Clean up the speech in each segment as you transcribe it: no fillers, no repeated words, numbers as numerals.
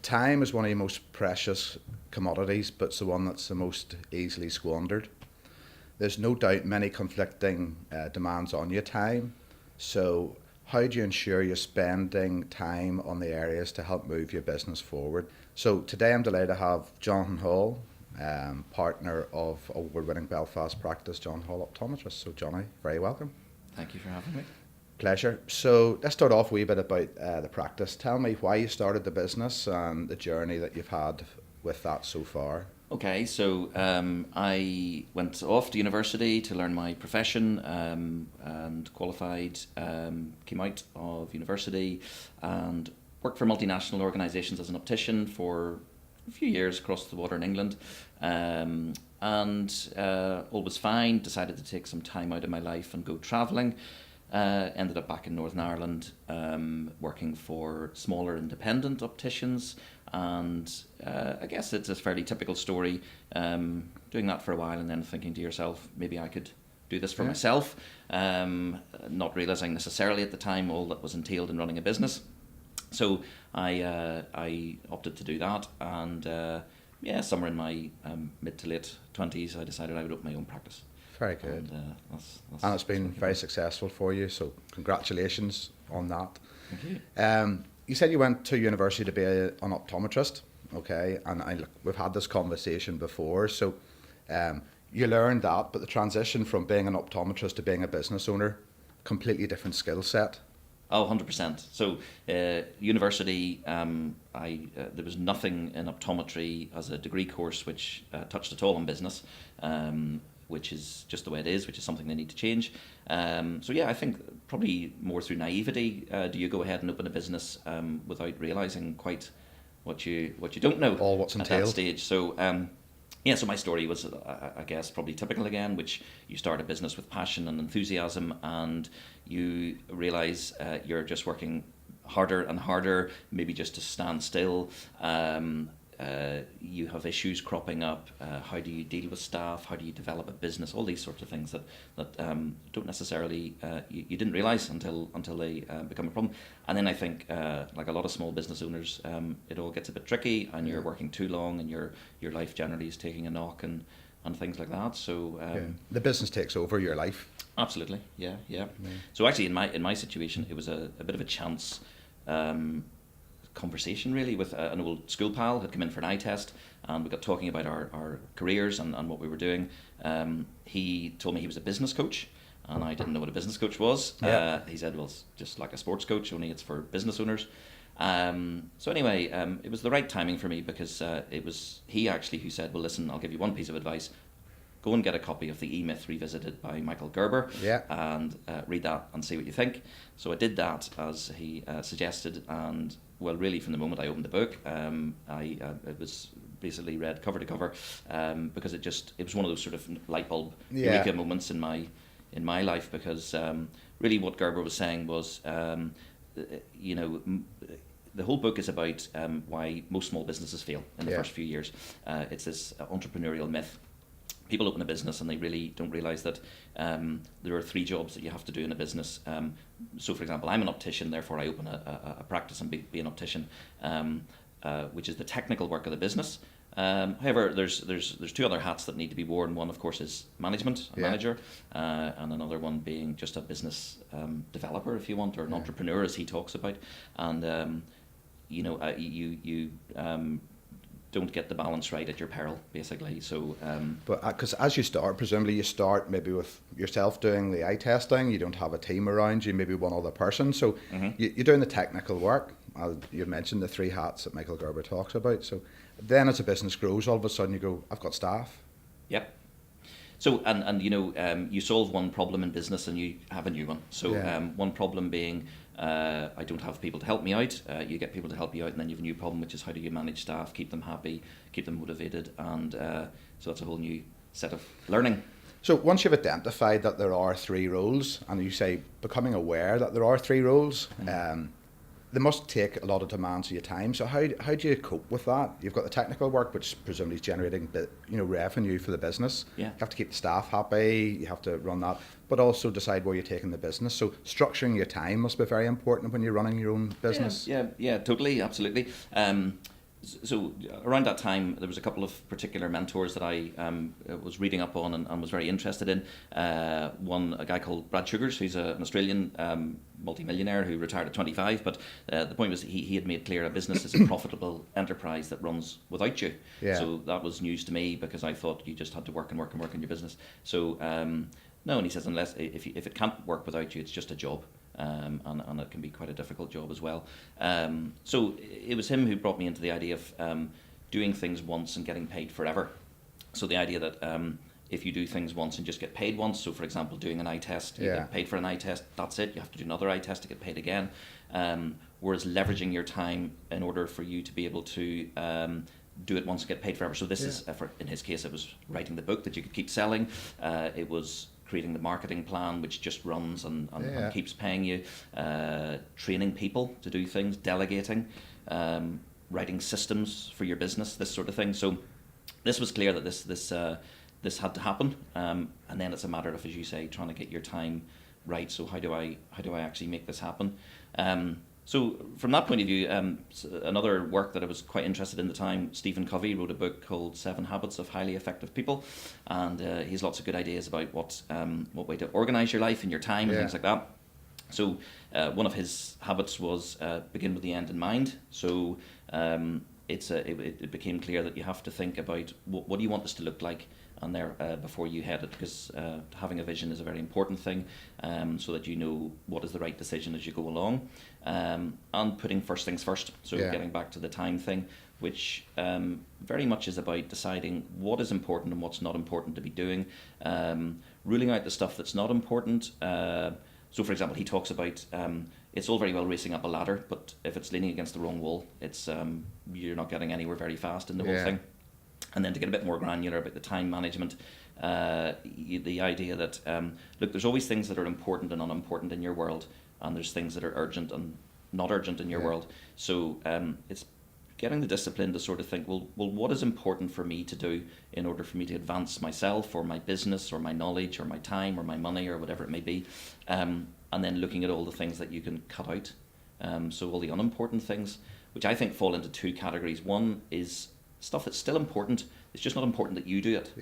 time is one of the most precious commodities, but it's the one that's the most easily squandered. There's no doubt many conflicting demands on your time. So how do you ensure you're spending time on the areas to help move your business forward? So today I'm delighted to have Jonathan Hall, partner of award-winning Belfast practice, John Hall Optometrist. So Johnny, very welcome. Thank you for having me. Pleasure. So let's start off a wee bit about the practice. Tell me why you started the business and the journey that you've had with that so far. Okay, so I went off to university to learn my profession and qualified, came out of university and worked for multinational organisations as an optician for a few years across the water in England, and all was fine. Decided to take some time out of my life and go travelling. Ended up back in Northern Ireland, working for smaller independent opticians, and I guess it's a fairly typical story, doing that for a while and then thinking to yourself, maybe I could do this for myself, not realising necessarily at the time all that was entailed in running a business. So I opted to do that, and somewhere in my mid to late 20s I decided I would open my own practice. Very good. And, and it's been very successful for you, so congratulations on that. Thank you. You said you went to university to be an optometrist, okay, and we've had this conversation before, so you learned that, but the transition from being an optometrist to being a business owner, completely different skill set. Oh, 100%. So university, there was nothing in optometry as a degree course which touched at all on business, which is just the way it is, which is something they need to change. I think probably more through naivety, do you go ahead and open a business without realising quite what you don't know all what's entailed at that stage. So so my story was, I guess, probably typical again, which you start a business with passion and enthusiasm, and you realise you're just working harder and harder, maybe just to stand still. You have issues cropping up. How do you deal with staff? How do you develop a business? All these sorts of things that don't necessarily you didn't realise until they become a problem. And then I think, like a lot of small business owners, it all gets a bit tricky, and you're working too long, and your life generally is taking a knock and things like that. So the business takes over your life. Absolutely, yeah. So actually, in my situation, it was a bit of a chance. Conversation really with an old school pal had come in for an eye test, and we got talking about our careers and what we were doing. He told me he was a business coach, and I didn't know what a business coach was. He said, well, it's just like a sports coach, only it's for business owners. It was the right timing for me, because it was he actually who said, well, listen, I'll give you one piece of advice. Go and get a copy of the E-Myth Revisited by Michael Gerber, and read that and see what you think. So I did that as he suggested, and well, really from the moment I opened the book, it was basically read cover to cover, because it was one of those sort of light bulb eureka moments in my life, because really what Gerber was saying was, the whole book is about why most small businesses fail in the first few years. It's this entrepreneurial myth. People open a business and they really don't realise that there are 3 jobs that you have to do in a business. So, for example, I'm an optician, therefore I open a practice and be an optician, which is the technical work of the business. However, there's 2 other hats that need to be worn. One, of course, is management, a manager, and another one being just a business developer, if you want, or an entrepreneur, as he talks about. And you don't get the balance right at your peril, basically. So, but because as you start, presumably you start maybe with yourself doing the eye testing. You don't have a team around you, maybe one other person. So you're doing the technical work. You mentioned the 3 hats that Michael Gerber talks about. So then, as a business grows, all of a sudden you go, I've got staff. Yep. So you solve one problem in business and you have a new one. So one problem being, I don't have people to help me out. You get people to help you out, and then you have a new problem, which is how do you manage staff, keep them happy, keep them motivated, and so that's a whole new set of learning. So once you've identified that there are 3 roles, and you say becoming aware that there are 3 roles, they must take a lot of demands of your time. So how do you cope with that? You've got the technical work, which presumably is generating revenue for the business. Yeah. You have to keep the staff happy. You have to run that, but also decide where you're taking the business. So structuring your time must be very important when you're running your own business. Yeah, totally, absolutely. So around that time, there was a couple of particular mentors that I was reading up on and was very interested in. One, a guy called Brad Sugars, who's an Australian multimillionaire who retired at 25. But the point was he had made clear a business is a profitable enterprise that runs without you. Yeah. So that was news to me, because I thought you just had to work and work and work in your business. So no, and he says, unless if it can't work without you, it's just a job. And it can be quite a difficult job as well. So it was him who brought me into the idea of doing things once and getting paid forever. So the idea that if you do things once and just get paid once, so for example, doing an eye test, you get paid for an eye test, that's it. You have to do another eye test to get paid again. Whereas leveraging your time in order for you to be able to do it once and get paid forever. So this is, in his case, it was writing the book that you could keep selling. It was creating the marketing plan, which just runs and keeps paying you, training people to do things, delegating, writing systems for your business, this sort of thing. So this was clear that this had to happen, and then it's a matter of, as you say, trying to get your time right. So how do I actually make this happen? So from that point of view, another work that I was quite interested in at the time, Stephen Covey wrote a book called 7 Habits of Highly Effective People, and he has lots of good ideas about what way to organise your life and your time and things like that. So one of his habits was begin with the end in mind. So it became clear that you have to think about what do you want this to look like, and there before you head it, because having a vision is a very important thing, so that you know what is the right decision as you go along, and putting first things first. So getting back to the time thing, which very much is about deciding what is important and what's not important to be doing, ruling out the stuff that's not important. So for example, he talks about it's all very well racing up a ladder, but if it's leaning against the wrong wall, it's you're not getting anywhere very fast in the whole thing. And then to get a bit more granular about the time management, the idea that, look, there's always things that are important and unimportant in your world, and there's things that are urgent and not urgent in your world. So it's getting the discipline to sort of think, well, what is important for me to do in order for me to advance myself or my business or my knowledge or my time or my money or whatever it may be, and then looking at all the things that you can cut out. So all the unimportant things, which I think fall into 2 categories. One is stuff that's still important. It's just not important that you do it.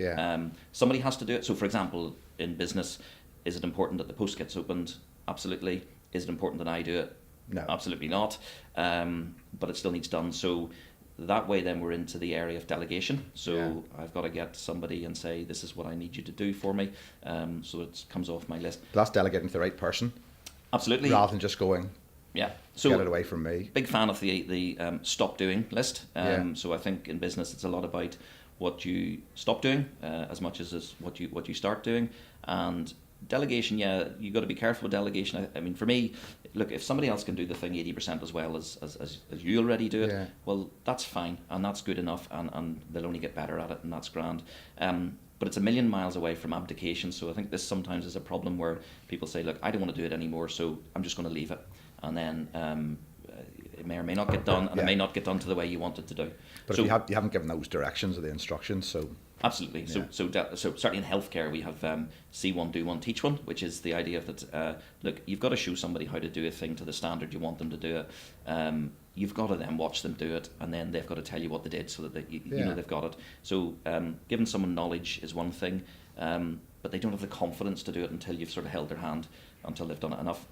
Somebody has to do it. So for example, in business, is it important that the post gets opened? Absolutely. Is it important that I do it? No. Absolutely not. But it still needs done. So that way then we're into the area of delegation. So I've got to get somebody and say, this is what I need you to do for me. So it comes off my list. But that's delegating to the right person. Absolutely. Rather than just going, so get it away from me. Big fan of the stop doing list. So I think in business it's a lot about what you stop doing as much as what you start doing. And delegation, you got to be careful with delegation. I mean, for me, look, if somebody else can do the thing 80% as well as you already do it, well, that's fine and that's good enough, and they'll only get better at it, and that's grand. But it's a million miles away from abdication. So I think this sometimes is a problem where people say, look, I don't want to do it anymore, so I'm just going to leave it. And then it may or may not get done, and it may not get done to the way you want it to do. But so, if you haven't given those directions or the instructions, so... Absolutely. So certainly in healthcare we have see one, do one, teach one, which is the idea that, look, you've got to show somebody how to do a thing to the standard you want them to do it. You've got to then watch them do it, and then they've got to tell you what they did so that you know they've got it. So giving someone knowledge is one thing, but they don't have the confidence to do it until you've sort of held their hand, until they've done it enough.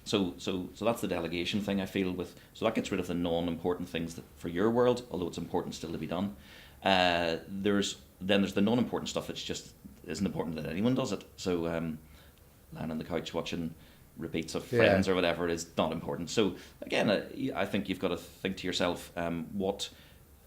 So that's the delegation thing, I feel. So that gets rid of the non-important things for your world, although it's important still to be done. There's the non-important stuff that's just isn't important that anyone does it. So lying on the couch watching repeats of Friends or whatever is not important. So again, I think you've got to think to yourself, what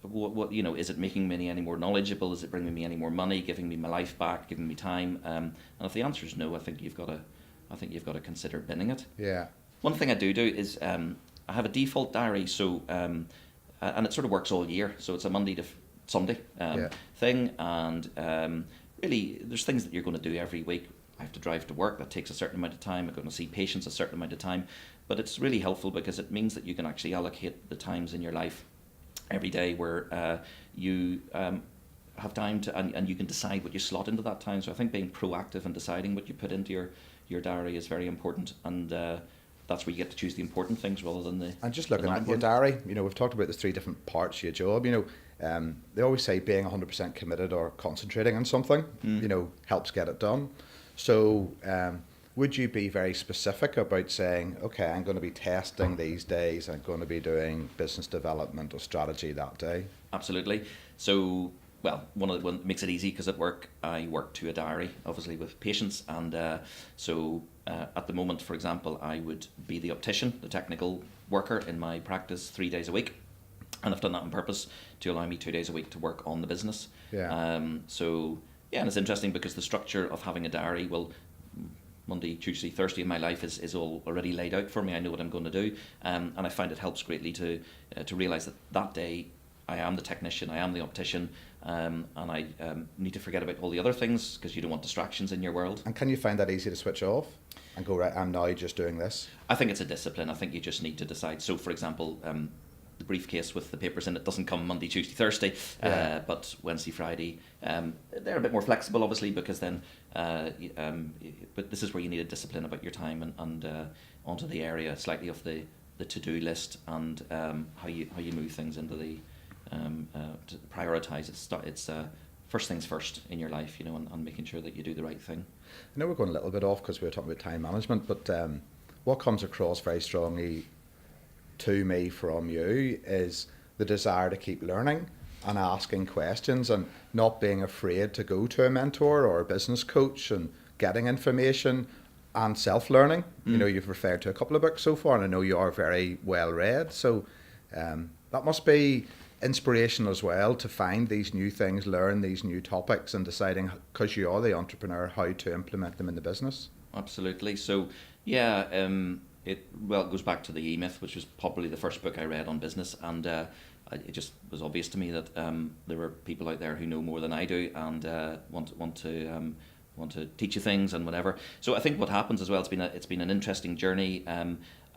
is it making me any more knowledgeable? Is it bringing me any more money? Giving me my life back? Giving me time? And if the answer is no, I think you've got to consider binning it. Yeah. One thing I do is I have a default diary. So and it sort of works all year. So it's a Monday to Sunday thing, and really there's things that you're going to do every week. I have to drive to work, that takes a certain amount of time. I'm going to see patients a certain amount of time, but it's really helpful because it means that you can actually allocate the times in your life every day where you have time to, and you can decide what you slot into that time. So I think being proactive and deciding what you put into your diary is very important, and that's where you get to choose the important things rather than the. And just looking at your diary, we've talked about the 3 different parts of your job. They always say being 100% committed or concentrating on something, helps get it done. So would you be very specific about saying, okay, I'm going to be testing these days, I'm going to be doing business development or strategy that day? Absolutely. So, well, one makes it easy because at work I work to a diary, obviously with patients, and so at the moment, for example, I would be the optician, the technical worker in my practice 3 days a week, and I've done that on purpose to allow me 2 days a week to work on the business. Yeah. So yeah, and it's interesting because the structure of having a diary, well, Monday, Tuesday, Thursday in my life is all already laid out for me. I know what I'm going to do, and I find it helps greatly to realise that day I am the technician, I am the optician, and I need to forget about all the other things because you don't want distractions in your world. And can you find that easy to switch off and go, right, I'm now just doing this? I think it's a discipline. I think you just need to decide. So, for example, the briefcase with the papers in it doesn't come Monday, Tuesday, Thursday, but Wednesday, Friday. They're a bit more flexible, obviously, because then. But this is where you need a discipline about your time and onto the area slightly of the to-do list and how you move things into the to prioritise. It's first things first in your life, and making sure that you do the right thing. I know we're going a little bit off because we were talking about time management, but what comes across very strongly to me from you is the desire to keep learning and asking questions and not being afraid to go to a mentor or a business coach and getting information and self-learning. You've referred to a couple of books so far, and I know you are very well read, so that must be inspirational as well to find these new things, learn these new topics, and deciding, because you are the entrepreneur, how to implement them in the business. Absolutely. So yeah, it goes back to the E-Myth, which was probably the first book I read on business, and it just was obvious to me that there were people out there who know more than I do and want to teach you things and whatever. So I think what happens as well, it's been an interesting journey.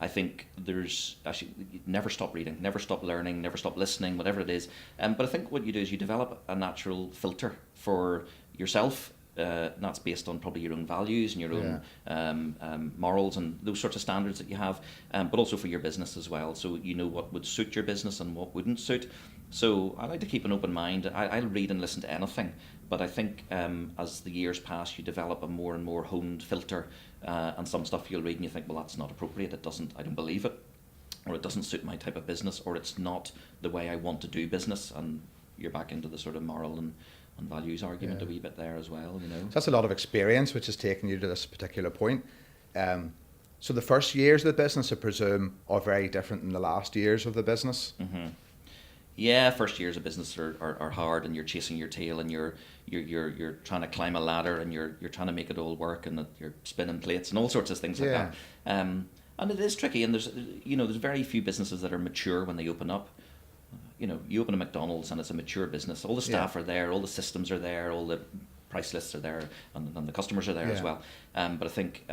I think there's actually never stop reading, never stop learning, never stop listening, whatever it is. But I think what you do is you develop a natural filter for yourself. That's based on probably your own values and your own morals and those sorts of standards that you have, but also for your business as well. So you know what would suit your business and what wouldn't suit. So I like to keep an open mind. I'll read and listen to anything, but I think as the years pass, you develop a more and more honed filter, and some stuff you'll read and you think, well, that's not appropriate. I don't believe it, or it doesn't suit my type of business, or it's not the way I want to do business, and you're back into the sort of moral and values argument a wee bit there as well, So that's a lot of experience which has taken you to this particular point. So the first years of the business, I presume, are very different than the last years of the business. Mm-hmm. Yeah, first years of business are hard, and you're chasing your tail, and you're trying to climb a ladder, and you're trying to make it all work, and you're spinning plates and all sorts of things like that. And it is tricky, and there's very few businesses that are mature when they open up. You open a McDonald's and it's a mature business. All the staff are there, all the systems are there, all the price lists are there, and the customers are there as well. But I think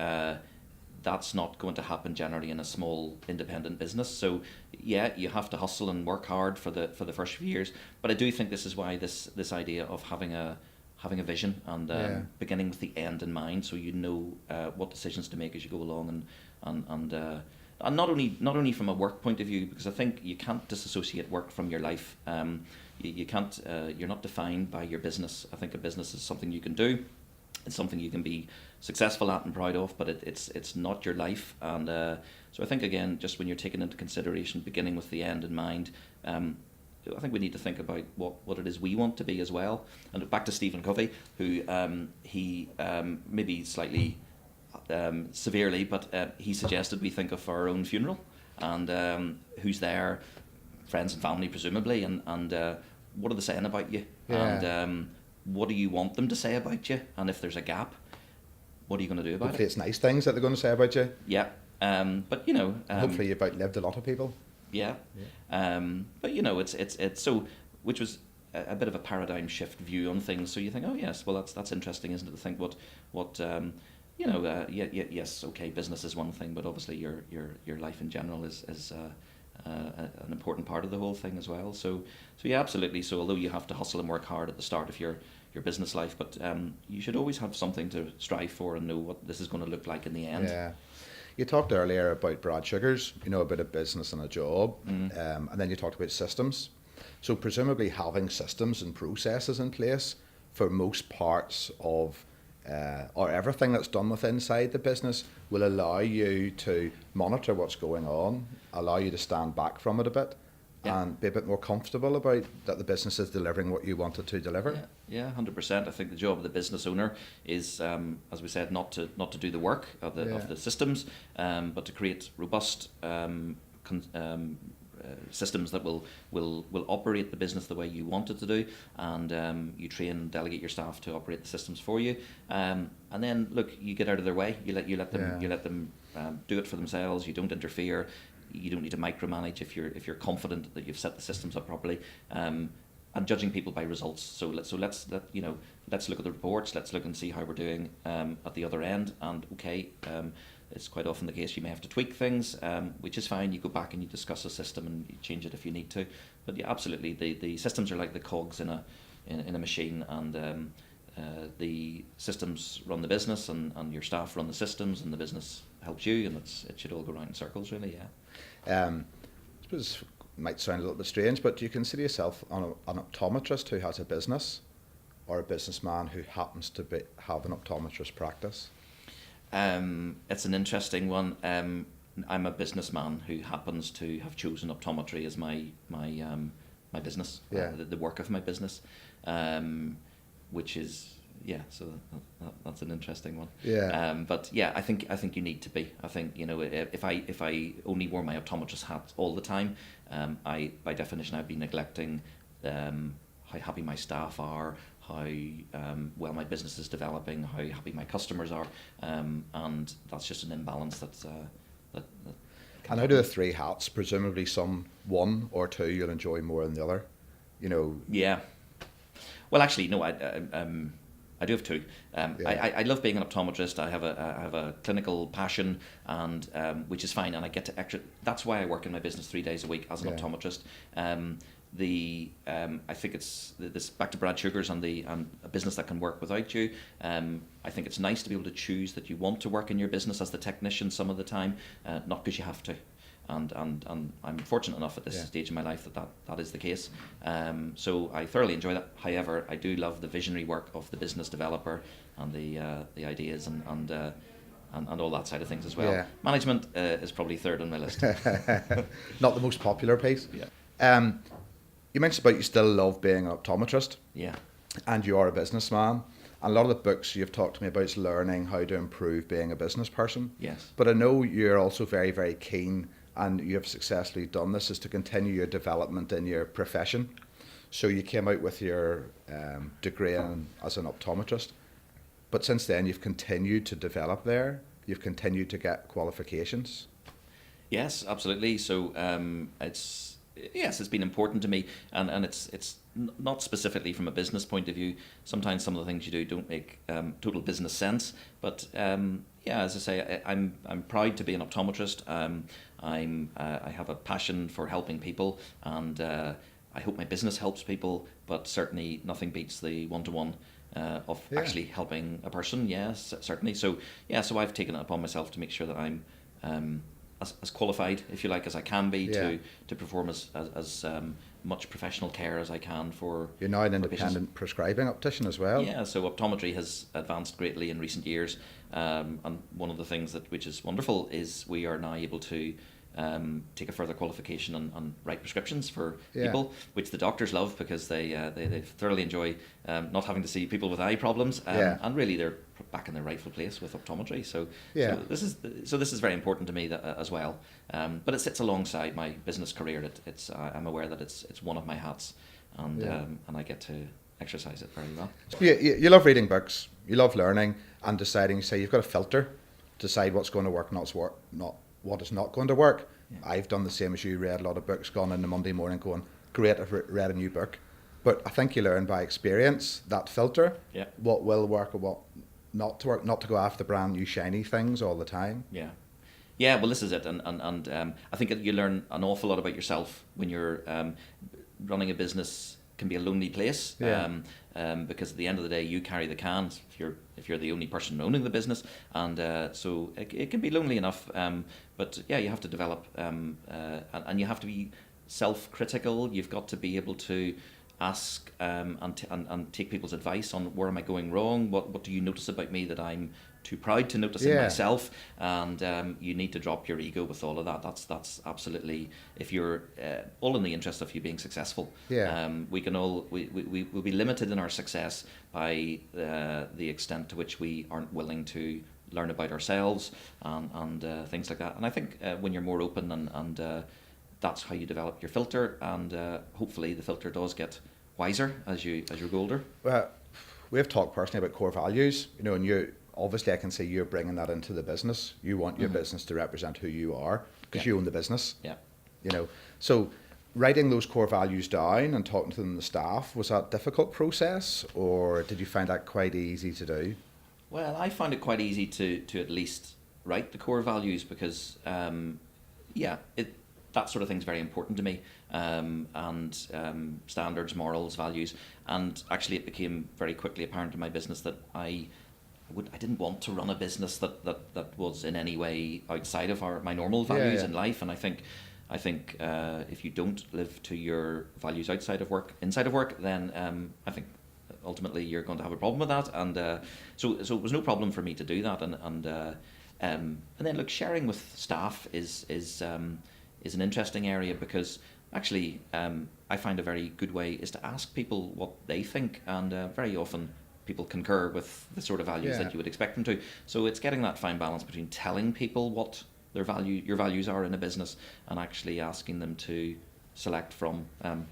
that's not going to happen generally in a small independent business. So yeah, you have to hustle and work hard for the first few years. But I do think this is why this idea of having a vision and beginning with the end in mind, so you know what decisions to make as you go along, and not only from a work point of view, because I think you can't disassociate work from your life. You can't. You're not defined by your business. I think a business is something you can do. It's something you can be successful at and proud of, but it's not your life. And so I think, again, just when you're taking into consideration beginning with the end in mind, I think we need to think about what it is we want to be as well. And back to Stephen Covey, who he maybe slightly severely, but he suggested we think of our own funeral and who's there, friends and family presumably, and what are they saying about you, and what do you want them to say about you, and if there's a gap, what are you going to do about hopefully it? It's nice things that they're going to say about you. But hopefully you've outlived a lot of people. But it's so, which was a bit of a paradigm shift view on things. So you think, oh yes, well that's interesting, isn't it, to think what yes, okay, business is one thing, but obviously your life in general is an important part of the whole thing as well. So yeah, absolutely. So although you have to hustle and work hard at the start of your business life, but you should always have something to strive for and know what this is going to look like in the end. You talked earlier about Brad Sugars, about a business and a job, and then you talked about systems. So presumably having systems and processes in place for most parts of or everything that's done with inside the business will allow you to monitor what's going on, allow you to stand back from it a bit, and be a bit more comfortable about that the business is delivering what you want it to deliver. Yeah, 100%. I think the job of the business owner is, as we said, not to do the work of the systems, but to create robust systems that will operate the business the way you want it to do, and you train, delegate your staff to operate the systems for you, and then look, you get out of their way. You let them do it for themselves. You don't interfere. You don't need to micromanage if you're confident that you've set the systems up properly. And judging people by results. So let's look at the reports. Let's look and see how we're doing at the other end. And it's quite often the case you may have to tweak things, which is fine. You go back and you discuss a system and you change it if you need to. But yeah, absolutely, the systems are like the cogs in a machine, and the systems run the business, and your staff run the systems, and the business helps you, and it should all go round in circles, really. I suppose it might sound a little bit strange, but do you consider yourself an optometrist who has a business, or a businessman who happens to have an optometrist practice? It's an interesting one. I'm a businessman who happens to have chosen optometry as my business, the work of my business, which is so that's an interesting one. But yeah, I think you need to be. I think if I only wore my optometrist hat all the time, I by definition I'd be neglecting how happy my staff are, how well my business is developing, how happy my customers are, and that's just an imbalance that. And out of the three hats, presumably one or two you'll enjoy more than the other, Yeah. Well, actually, no. I do have two. I love being an optometrist. I have a clinical passion, and which is fine, and I get to extra. That's why I work in my business 3 days a week as an optometrist. I think it's this back to Brad Sugars and a business that can work without you. I think it's nice to be able to choose that you want to work in your business as the technician some of the time, not because you have to. And I'm fortunate enough at this stage in my life that is the case. So I thoroughly enjoy that. However, I do love the visionary work of the business developer and the ideas and all that side of things as well. Yeah. Management is probably third on my list. Not the most popular piece. Yeah. You mentioned about you still love being an optometrist. Yeah. And you are a businessman. And a lot of the books you've talked to me about is learning how to improve being a business person. Yes. But I know you're also very, very keen, and you have successfully done this, is to continue your development in your profession. So you came out with your degree as an optometrist, but since then you've continued to develop there, you've continued to get qualifications. Yes, absolutely. So it's been important to me, and it's not specifically from a business point of view. Sometimes some of the things you do don't make total business sense, but as I say, I'm proud to be an optometrist. I have a passion for helping people, and I hope my business helps people. But certainly, nothing beats the one-to-one of actually helping a person. Yes, certainly. So I've taken it upon myself to make sure that I'm as qualified, if you like, as I can be to perform as much professional care as I can for. You're now an independent prescribing optician as well. Yeah, so optometry has advanced greatly in recent years, and one of the things which is wonderful is we are now able to take a further qualification and write prescriptions for people, which the doctors love because they thoroughly enjoy not having to see people with eye problems, and really they're back in their rightful place with optometry. So this is very important to me as well. But it sits alongside my business career. I'm aware that it's one of my hats, and I get to exercise it very well. You love reading books, you love learning and deciding. Say you've got a filter, decide what's going to work, not what is not going to work. Yeah. I've done the same as you. Read a lot of books, gone in the Monday morning going, great, I've read a new book. But I think you learn by experience that filter, what will work or what not to work, not to go after the brand new shiny things all the time. Yeah, well, this is it, and I think you learn an awful lot about yourself when you're running a business can be a lonely place. Yeah. Because at the end of the day, you carry the cans if you're the only person owning the business, and so it can be lonely enough. But yeah, you have to develop, and you have to be self-critical. You've got to be able to ask and take people's advice on where am I going wrong. What do you notice about me that I'm too proud to notice in myself? And you need to drop your ego with all of that. That's absolutely, if you're all in the interest of you being successful. We can all we will be limited in our success by the extent to which we aren't willing to learn about ourselves and things like that. And I think when you're more open and that's how you develop your filter, and hopefully the filter does get wiser as you grow older. Well, we've talked personally about core values, and you obviously I can see you're bringing that into the business. You want your business to represent who you are because you own the business. Yeah. So writing those core values down and talking to them, the staff, was that a difficult process, or did you find that quite easy to do? Well, I find it quite easy to at least write the core values because that sort of thing's very important to me, and standards, morals, values. And actually it became very quickly apparent in my business that I didn't want to run a business that was in any way outside of my normal values in life. And I think if you don't live to your values inside of work, then I think ultimately you're going to have a problem with that. And so it was no problem for me to do that. And then look, sharing with staff is an interesting area because actually I find a very good way is to ask people what they think, and very often people concur with the sort of values that you would expect them to. So it's getting that fine balance between telling people what your values are in a business and actually asking them to select from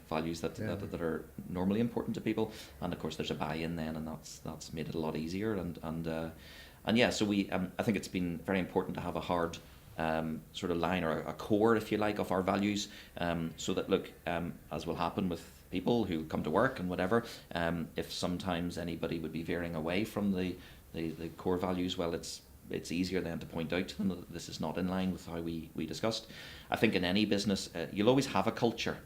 values that are normally important to people. And of course there's a buy-in then, and that's made it a lot easier. So we I think it's been very important to have a hard sort of line or a core, if you like, of our values, so that look, as will happen with people who come to work and whatever, if sometimes anybody would be veering away from the core values, well, it's easier then to point out to them that this is not in line with how we discussed. I think in any business, you'll always have a culture.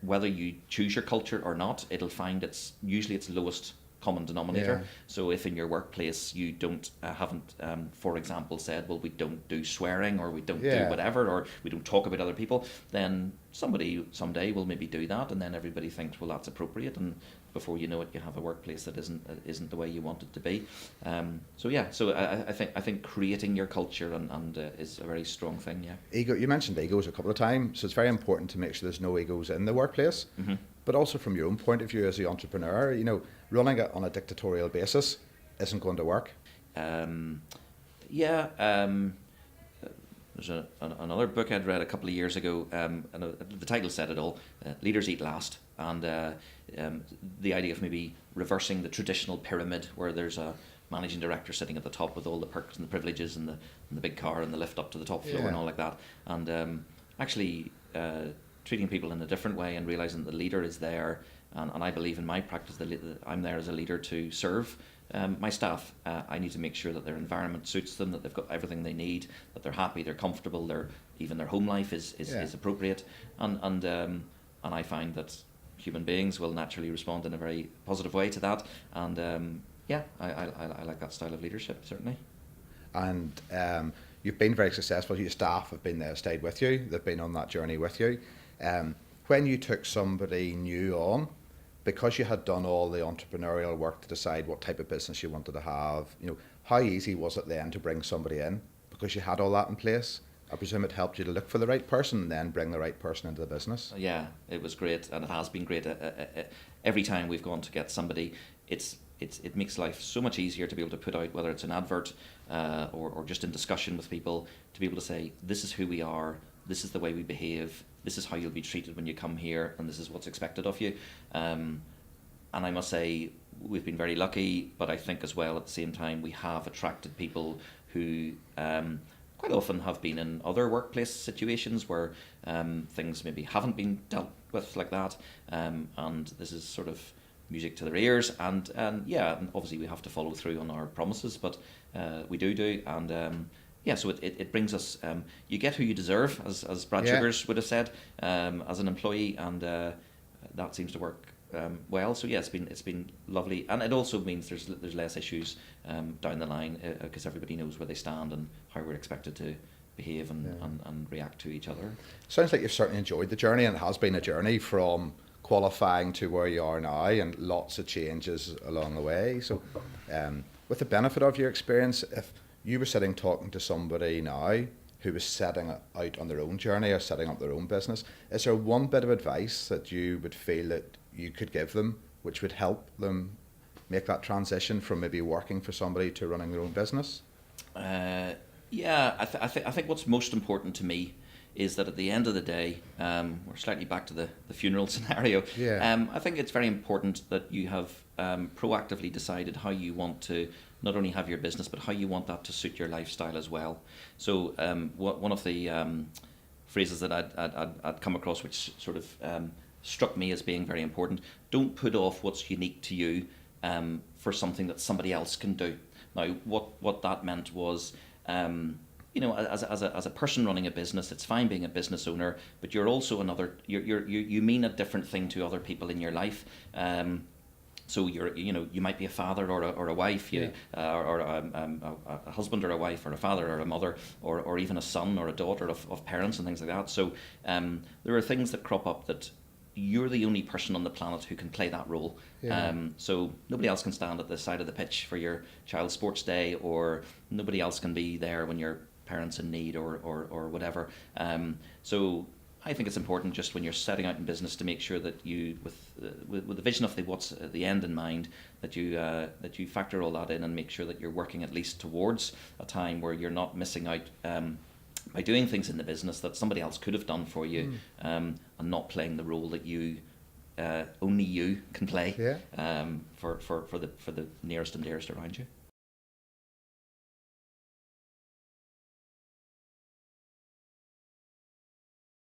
Whether you choose your culture or not, it'll find it's usually its lowest common denominator. So if in your workplace you haven't for example said, well, we don't do swearing, or we don't do whatever, or we don't talk about other people, then somebody someday will maybe do that, and then everybody thinks, well, that's appropriate, and before you know it, you have a workplace that isn't the way you want it to be. So I think creating your culture and is a very strong thing. Ego, you mentioned egos a couple of times, so it's very important to make sure there's no egos in the workplace. But also from your own point of view as the entrepreneur, running it on a dictatorial basis isn't going to work. There's another book I'd read a couple of years ago, and the title said it all, Leaders Eat Last, and the idea of maybe reversing the traditional pyramid where there's a managing director sitting at the top with all the perks and the privileges and the big car and the lift up to the top floor and all like that, and actually treating people in a different way and realising that the leader is there, and I believe in my practice that I'm there as a leader to serve my staff. I need to make sure that their environment suits them, that they've got everything they need, that they're happy, they're comfortable, even their home life is appropriate, and I find that human beings will naturally respond in a very positive way to that, and I like that style of leadership, certainly. And you've been very successful. Your staff have been there, stayed with you, they've been on that journey with you. When you took somebody new on, because you had done all the entrepreneurial work to decide what type of business you wanted to have, how easy was it then to bring somebody in? Because you had all that in place. I presume it helped you to look for the right person and then bring the right person into the business. Yeah, it was great, and it has been great. Every time we've gone to get somebody, it makes life so much easier to be able to put out, whether it's an advert or just in discussion with people, to be able to say, this is who we are, this is the way we behave, this is how you'll be treated when you come here, and this is what's expected of you. And I must say, we've been very lucky, but I think as well at the same time we have attracted people who quite often have been in other workplace situations where things maybe haven't been dealt with like that, and this is sort of music to their ears, and obviously we have to follow through on our promises, but we do, and so it brings us, you get who you deserve, as Brad Sugars would have said, as an employee, and that seems to work well. So yeah, it's been lovely, and it also means there's less issues down the line because everybody knows where they stand and how we're expected to behave and react to each other. Sounds like you've certainly enjoyed the journey, and it has been a journey from qualifying to where you are now, and lots of changes along the way. So with the benefit of your experience, if you were sitting talking to somebody now who was setting out on their own journey or setting up their own business, is there one bit of advice that you would feel that you could give them which would help them make that transition from maybe working for somebody to running their own business? Yeah, I think what's most important to me is that at the end of the day, we're slightly back to the funeral scenario. Yeah. I think it's very important that you have proactively decided how you want to not only have your business, but how you want that to suit your lifestyle as well. So one of the phrases that I'd come across, which sort of struck me as being very important: don't put off what's unique to you for something that somebody else can do. Now, what that meant was, you know, as a person running a business, it's fine being a business owner, but you're also you mean a different thing to other people in your life. So you might be a father or a wife, or a husband or a wife, or a father or a mother, or even a son or a daughter of parents and things like that. So there are things that crop up that you're the only person on the planet who can play that role. Yeah. So nobody else can stand at the side of the pitch for your child's sports day, or nobody else can be there when your parents in need or whatever. So I think it's important, just when you're setting out in business, to make sure that you, with the vision of what's at the end in mind, that you factor all that in and make sure that you're working at least towards a time where you're not missing out by doing things in the business that somebody else could have done for you, and not playing the role that you only you can play, Yeah. for the nearest and dearest around you.